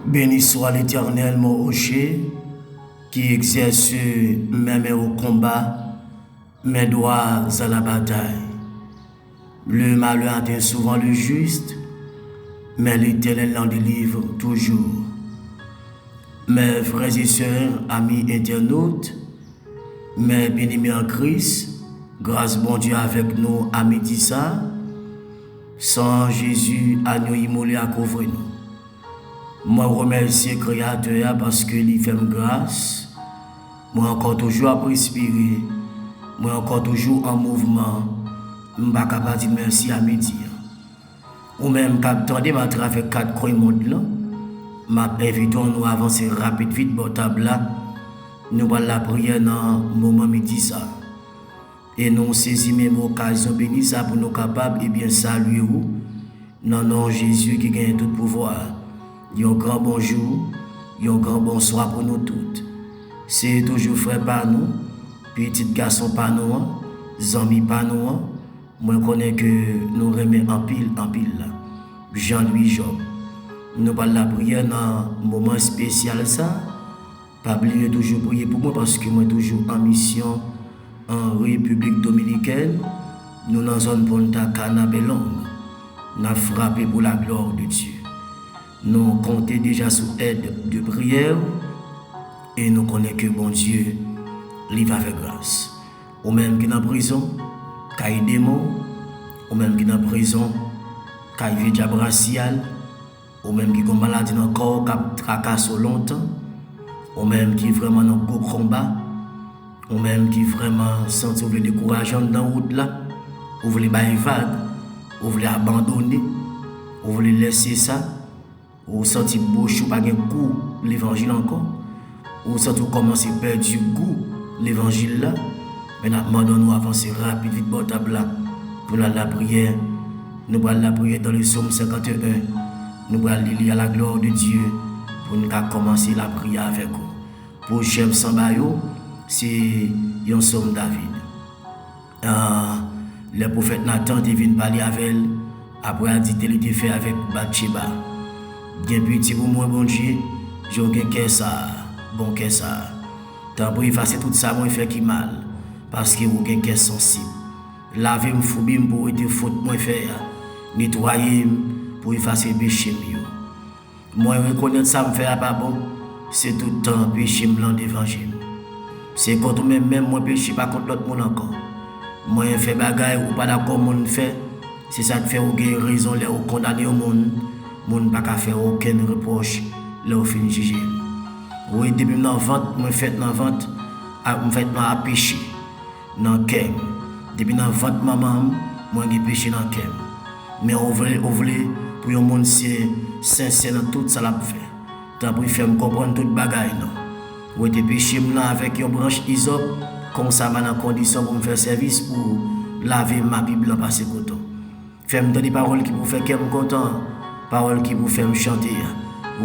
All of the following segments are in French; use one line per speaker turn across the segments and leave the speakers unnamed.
Béni soit l'Éternel, mon rocher, qui exerce mes mains au combat, mes doigts à la bataille. Le malheur atteint souvent le juste, mais l'Éternel l'en délivre toujours. Mes frères et sœurs, amis internautes, mes bien-aimés en Christ, grâce bon Dieu avec nous à midi ça, sans Jésus à nous immoler à couvrir nous. Moi remercie le Créateur parce qu'il fait grâce. Moi encore toujours à respirer. Moi encore toujours en mouvement. Je ne suis pas capable de dire merci à midi. Ou même quand attendez ma travers 4 coins monde là, m'a invité nous avancer rapide vite pour table là. Nous allons la prière dans le moment midi ça. Et nous saisissons même l'occasion bénie ça pour nous capables et bien saluer vous. Non non Jésus qui gagne tout pouvoir. Un grand bonjour, un grand bonsoir pour nous toutes. C'est toujours frère par nous, petit garçon par nous, amis par nous. Moi connais que nous remet en pile là. Jean-Louis Job. Nous parlons la prière dans un moment spécial ça. Pas oublier toujours prier pour moi parce que moi toujours en mission en République Dominicaine. Nous dans zone Ponta Cana Belong. Nous avons frappé pour la gloire de Dieu. Nous comptons déjà sous aide de prière et nous connaissons que bon Dieu livre avec grâce. Ou même qui est en prison, qui a des démons, ou même qui est en prison, qui a des diable racial, ou même qui a une maladie dans le corps, qui a tracassé longtemps, ou même qui est vraiment dans un combat, ou même qui vraiment senti vous décourager dans la route là, ou vous voulez vague, ou vous voulez abandonner, ou vous voulez laisser ça. Ou senti bouche ou pas de goût l'évangile encore, ou senti commencer à perdre du goût l'évangile là, mais nous avancer rapide vite pour table là pour la prière. Nous allons la prière dans le psaume 51. Nous allons lire à la gloire de Dieu pour nous commencer la prière avec vous. Pour Chef Sambayo, c'est un psaume David. Le prophète Nathan est venu parler avec elle après a dit qu'il était fait avec Bathsheba. Bien petit pour moi, bon Dieu, j'ai un cœur ça, bon cœur ça. Tant pour effacer tout ça, moi, fait qui mal, parce que vous avez un cœur sensible. Lavez-moi, foubim pour être faute, moi, faire. Nettoyez-moi pour effacer le péché. Moi, reconnaître ça, me fait pas bon, c'est tout le temps péché blanc d'évangile. C'est contre même moi, péché, pas contre l'autre monde encore. Moi, je fais bagaille ou pas d'accord, mon fait, c'est ça qui fait ou avez raison, là, ou condamner au monde. Mon n'a pas faire aucun reproche là au fin juger. Oui, depuis dans vente, moi fait dans vente, moi fait à péché dans cœur. Depuis dans vente maman, moi j'ai péché dans cœur. Mais on voulait pour un monde sincère dans tout ça l'a fait. Tant pour faire me comprendre toute bagaille non. Oui, des péché là avec une branche isop comme ça dans condition pour me faire service pour laver ma Bible en passer coton. Faire me donner des paroles qui pour faire qu'elle me content. Parole qui vous fait me chanter.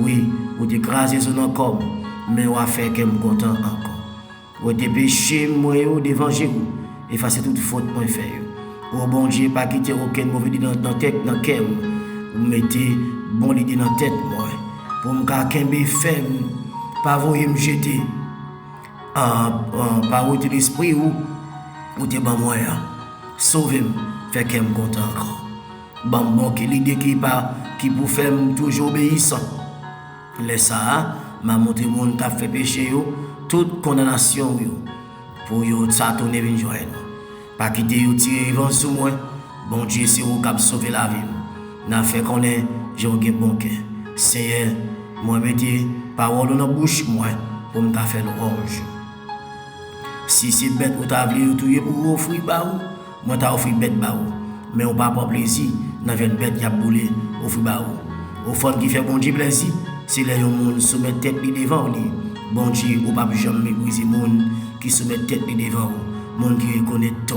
Oui, vous écrasez son encore, mais vous fait que me content encore. Vous dépêchez moi d'évangile, effacez toute faute moi faire. Au bon Dieu, pas quitter aucun mauvais idée dans tête, dans cœur. Vous mettez bon idée dans tête moi. Pour me garder ferme, pas vous me jeter. Par votre l'esprit ou te ban moi. Sauvez-moi, fait que me content encore. Bon, l'idée qui vous fait toujours obéissant. Laisse ça, m'a montré monde qui a fait péché, toute condamnation, pour ça tourner une joie. Pas quitter ou tirer vent sur moi. Bon Dieu, c'est vous qui avez sauvé la vie. N'a fait qu'on est, j'ai un bon cœur. Seigneur, moi, mettez parole dans la bouche, moi, pour me faire l'orange. Si c'est bête, vous avez voulu pour offrir, moi, t'as offert bête, mais on n'a pas plaisir. Dans une bête qui a boulé au fribaou. Au fond qui fait bon Dieu plaisir, c'est les gens qui soumettent tête devant lui. Bon Dieu, ou pas jamais mépriser les gens qui soumettent tête devant lui. Les gens qui reconnaissent tout.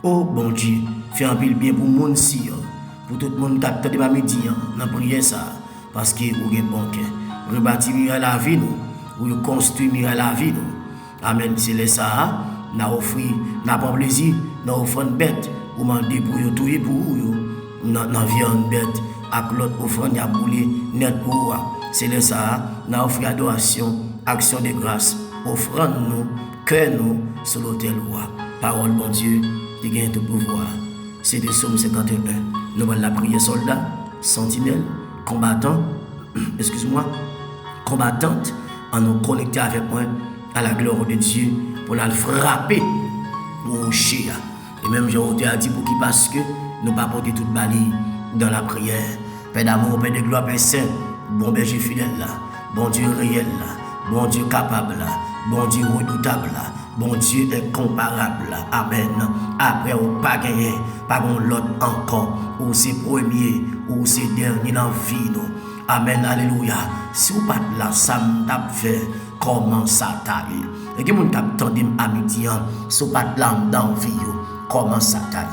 Oh bon Dieu, fais un pile bien pour les gens si, pour tout le monde qui a tenu ma midi, dans la prière ça, parce que vous avez un bon cœur. Rebâtir la vie, ou construire la vie. Amen, c'est les ça, n'a offert, n'a pas plaisir, n'a offert une bête, ou demander pour vous, tout pour vous. Dans viande bête, avec l'autre offrande, il y a boulé net pour vous. c'est là ça, nous offrons adoration, action de grâce, offrande nous, cœur nous, sur l'autel roi. Parole, bon Dieu, qui gagne tout pouvoir. C'est de Psaume 51. Nous allons la prière soldat, sentinelle, combattant, excuse-moi, combattante, en nous connecter avec moi à la gloire de Dieu pour la frapper au rocher. Et même j'ai dit pour qui parce que nous ne pas porter toute balie dans la prière. Père d'amour, Père de gloire, Père saint, bon berger fidèle là, bon Dieu réel là, bon Dieu capable là, bon Dieu redoutable là, bon Dieu incomparable là. Amen. Après ou pas gagné, pas l'autre encore, ou c'est premier, ou c'est dernier dans la vie nous. Amen, alléluia. Si vous pas là, ça m'a fait comment ça taille. Et que mon tap tendem à midi, si vous pas là dans la vie, comment ça taille.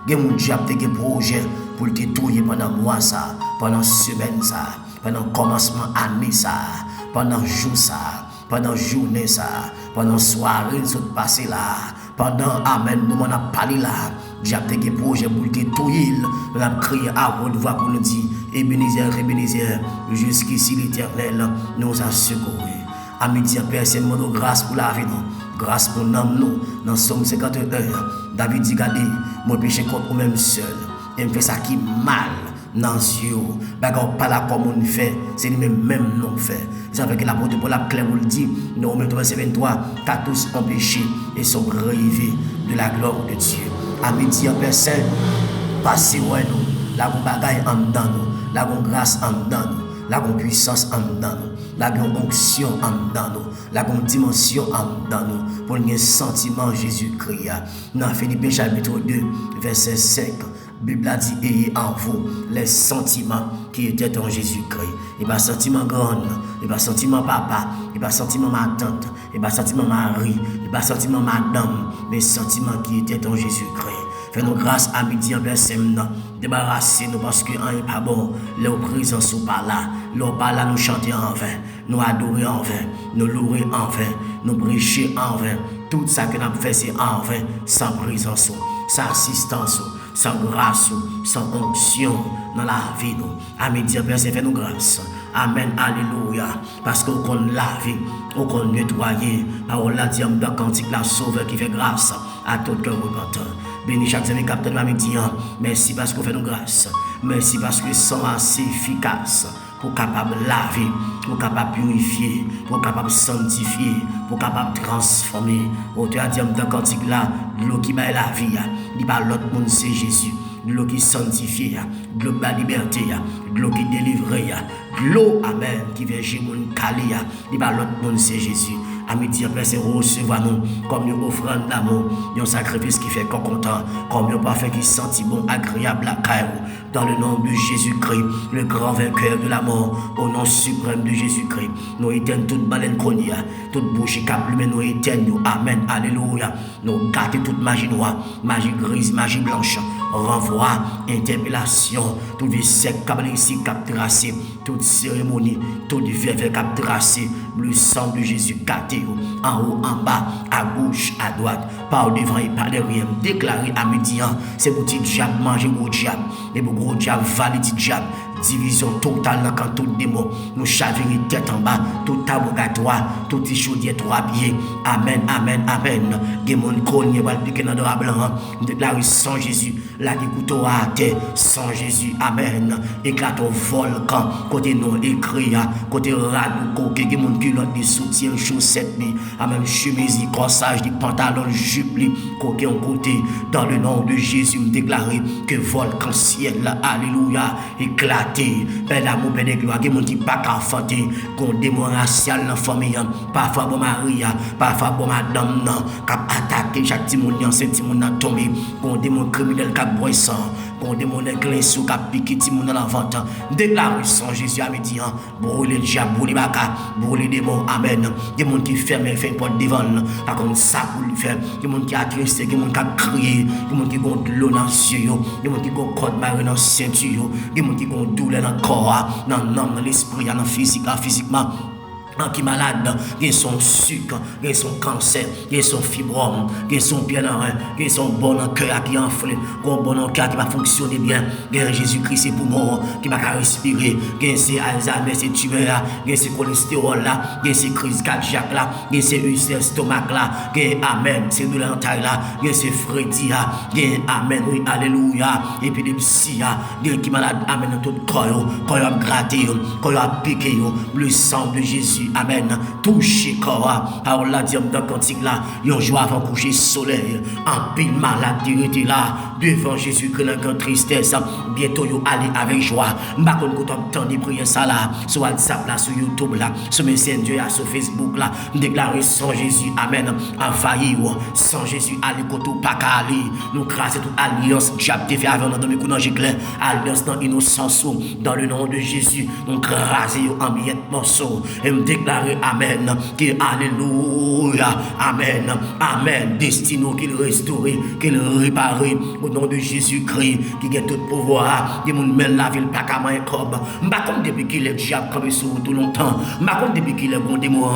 Et mon diable te projet pour te touiller pendant mois ça, pendant semaine ça, pendant commencement année ça, pendant jour ça, pendant journée ça, pendant soirée ça passé là, pendant amen nous m'en a parlé là. Diable te projet pour te touiller, on a crié à haute voix pour nous dire Ebenezer, Ebenezer, jusqu'ici l'Éternel nous a secourus. À midi, Père, c'est mon grâce pour la vie, non? Grâce pour nous, dans Somme 51. David dit, regardez, mon péché contre moi-même seul. Et me fait ça qui mal dans les yeux. Bagarre pas là comme on fait, c'est lui-même non fait. C'est avec l'apôtre Paul la clé vous le dit, dans Romains 23, car tous ont péché et sont rêvés de la gloire de Dieu. À midi, Père Saint, passez ouais nous, la bagaille en dedans nous, la grâce en dedans nous, la puissance en dedans nous, la onction en dedans nous, la dimension en dedans nous, pour le sentiment Jésus-Christ. Dans Philippiens chapitre 2, verset 5, la Bible a dit, ayez en vous les sentiments qui étaient en Jésus-Christ. Et pas sentiment grande, et pas sentiment papa, et pas sentiment ma tante, et pas sentiment Marie, et pas sentiment madame, mais sentiments qui étaient en Jésus-Christ. Fais-nous grâce à midi en personne, débarrassez-nous parce que rien n'est pas bon. Leur présence ou pas là, leur pas là, nous chanter en vain, nous adorer en vain, nous louer en vain, nous prêcher en vain. Tout ça que nous avons fait, c'est en vain, sans présence, sans assistance, sans grâce, sans onction dans la vie. Nous. À midi en personne, fais-nous grâce. Amen, alléluia. Parce qu'on connaît la vie, on connaît nettoyer. Parole la dit dans cantique la sauveur qui fait grâce à tout cœur repentant. Béni chaque semaine capteur de la midi. Merci parce qu'on fait nos grâces. Merci parce que sont assez efficaces pour capable laver, pour capable purifier, pour capable sanctifier, pour capable transformer. Auteur a dit dans cantique là, l'eau qui bat la vie, il parle l'autre monde c'est Jésus. De l'eau qui sanctifie, de l'eau qui la liberté, de l'eau qui délivre, de l'eau, amen, qui vient chez mon Kali, il parle l'autre monde c'est Jésus. À midi, après, c'est recevoir nous comme une offrande d'amour, un sacrifice qui fait qu'on content, comme un parfum qui sentit bon, agréable à Caïro. Dans le nom de Jésus-Christ, le grand vainqueur de la mort, au nom suprême de Jésus-Christ, nous éteignons toute baleine chronie, toute bouche qui mais nous éteignons. Amen, alléluia. Nous gâtons toute magie noire, magie grise, magie blanche, renvoi, interpellation, tout vie sec, cap ici, cap tracé, toute cérémonie, tout verre cap tracé, le sang de Jésus gâté, en haut, en bas, à gauche, à droite, pas au devant et pas derrière. Déclaré à midi, c'est pour petit diable, manger gros diable, et pour gros diable, valide diable. Division totale quand tout démon nous chavirer tête en bas, tout abogatoire, tout chaudier trois pieds. Amen, amen, amen. Démon cogné va piquer dans le drap blanc. Déclare sans Jésus, la qui couteau à terre, sans Jésus, amen. Éclate au volcan, côté non écrit, côté radou, côté démon culotte, des soutiens, chaussettes, amen, chemise, corsage, des pantalons, jupe, côté en côté, dans le nom de Jésus, me déclarer que volcan ciel, alléluia, éclate. Père d'amour, Père de gloire, qui ne pas qu'à fanter, qu'on démon racial dans la famille, parfois pour Marie, parfois pour madame, qui a attaqué chaque petit monde, c'est petit monde tombé, qu'on démon criminel qui a boissant, qu'on démon inclinsou qui a piqué petit monde dans la vente. Déclare sans Jésus à midi, brûler le diable, brûler les baka, brûler les démons, amen. Des gens qui ferment et font porte devant, pas comme ça pour le faire. Des gens qui a triste, des gens qui a crié, des gens qui ont de l'eau dans les yeux, des gens qui ont code marée dans la ceinture, des gens qui ont douleur dans le corps, dans l'âme, dans l'esprit, dans le physique, physiquement. qui malade, qui son sucre, qui son cancer, qui son fibrome, qui son bien en rein, qui son bon en cœur qui enfle, qui bon en cœur qui va fonctionner bien, qui Jésus-Christ c'est poumon, qui va respirer, qui c'est Alzheimer, c'est tumeur, qui c'est cholestérol là, qui c'est crise cardiaque là, qui c'est ulcère stomac là, qui amen, c'est douleur en taille là, qui c'est Freddy là, qui amen, oui, alléluia, épilepsie là, qui malade, amen, tout corps, a gratté, corps a piqué, le sang de Jésus. Amen. Touchez corps. Parole la dit dans cantique là. Yon jour avant coucher soleil. En pile maladie était là. Devant Jésus-Christ dans grande tristesse. Bientôt yo aller avec joie. M'pa konn ko temps de prier ça là. Sur WhatsApp là, sur YouTube là, sur Messenger là, sur Facebook là. Déclarer sans Jésus. Amen. Envahi sans Jésus aller koto pas aller. Nous craser toute alliance diable te fait avant dans mes coups dans giclin. Alliance dans innocence dans le nom de Jésus. Nous craser en miettes morceaux. Et me déclarer amen, que alléluia, amen, amen, destino qu'il restaure, qu'il répare, au nom de Jésus-Christ, qui a tout pouvoir, qui moun mène la ville pas comme un cob, m'pas comme depuis qu'il est diable comme sur tout longtemps, m'pas comme depuis qu'il est bon démon,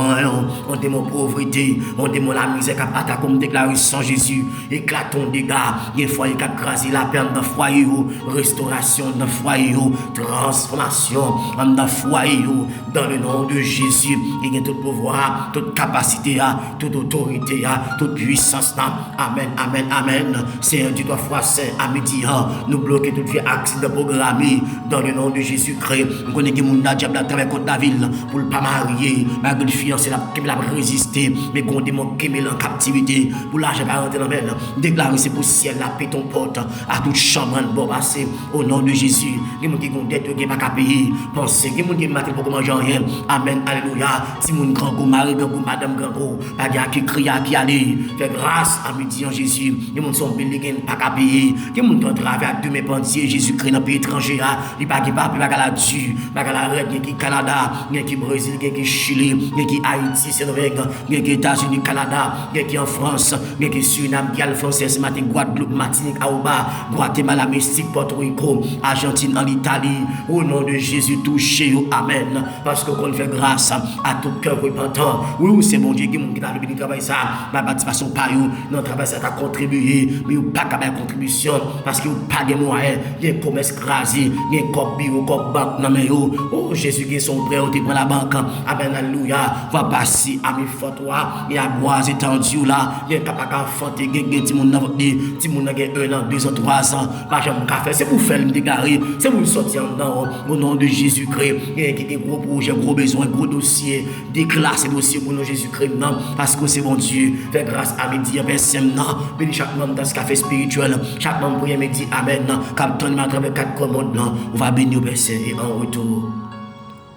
on démon pauvreté, on démon la misère qui attaque comme déclarer sans Jésus, éclatons dégâts, il faut y crasé la peine dans foyer, restauration dans foyer, transformation dans foyer, dans le nom de Jésus, il y a tout pouvoir, toute capacité, toute autorité, toute puissance. Amen, amen, amen. C'est du doigt fois saint à midi. Nous bloquons tout fait accident programmé dans le nom de Jésus-Christ. Nous connaissons que mon diable à travers contre la ville pour ne pas marier. Malgré le fiancé, qui l'a résisté, mais qu'on démon qui met en captivité pour l'argent pas rentrer dans le monde. Déclarer c'est pour ciel, la paix ton porte à toute chambre de bon passé au nom de Jésus. Les gens qui ont dette, qui n'ont pas payer. Pensez, les gens qui ont pour manger rien. Amen, alléluia. Si mon grand go, mari grand go, madame grand go, pas qui crie, qui allait. Fait grâce à midi en Jésus. Les gens sont bénis, qui n'ont pas payer. Les gens qui ont travaillé avec deux mes pensiers, Jésus-Christ dans le pays étranger. Il n'y a pas la Dieu, pas la Red, il y a Canada, il y a Brésil, il y a Chili, il y a Haïti, c'est Norvège, il y a États-Unis, Canada, il y a en France, il y a Suriname, il y a le français, Guadeloupe, Martinique, Aruba, Guatemala, Mexique, Porto Rico, Argentine, en Italie. Au nom de Jésus, touchez-vous. Amen. Parce qu'on fait grâce à tout cœur repentant. Oui, c'est mon Dieu qui a le béni travail ça. Ma participation par vous, notre travail ça a contribué. Mais vous pas qu'à ma contribution parce que vous pas de moyens. Il y a un commerce crasé, il y a un cop bureau, cop banque. Non mais oh Jésus qui sont prêts, tu prends la banque. Amen, alléluia. Va passer à mes photos. Il y a bois étendu là. Il y a un capable d'enfanter. Il y a des gens qui ont 1 an, 2 ans, 3 ans. Pas jamais café. C'est pour faire le déclarer. C'est pour sortir dedans. Au nom de Jésus-Christ. Il y a des gros projets, gros besoins, gros dossiers. Déclare ces dossiers pour nous Jésus-Christ. Non, parce que c'est bon Dieu. Fais grâce à midi, personne. Non, bénis chaque membre dans ce café spirituel. Chaque membre pour me dire amen. Captain, à travers 4 commandes. On va bénir personne et en retour.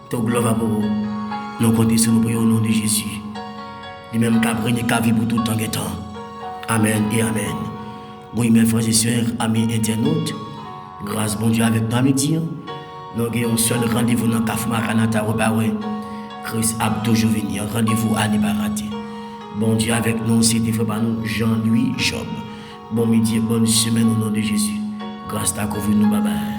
Ton gloire pour vous. Nous comptons sur nous pour au nom de Jésus. Les mêmes qu'à prendre qu'à vivre pour tout le temps et temps. Amen et amen. Oui, mes frères et sœurs, amis internautes, grâce bon Dieu avec nous à midi. Nous avons un seul rendez-vous dans le Café Maranatha Rebaré. Christ a toujours venu. Rendez-vous à ne pas rater. Bon Dieu avec nous, c'était fait par nous Jean-Louis Job. Bon midi, bonne semaine au nom de Jésus. Grâce à vous, nous, bye bye.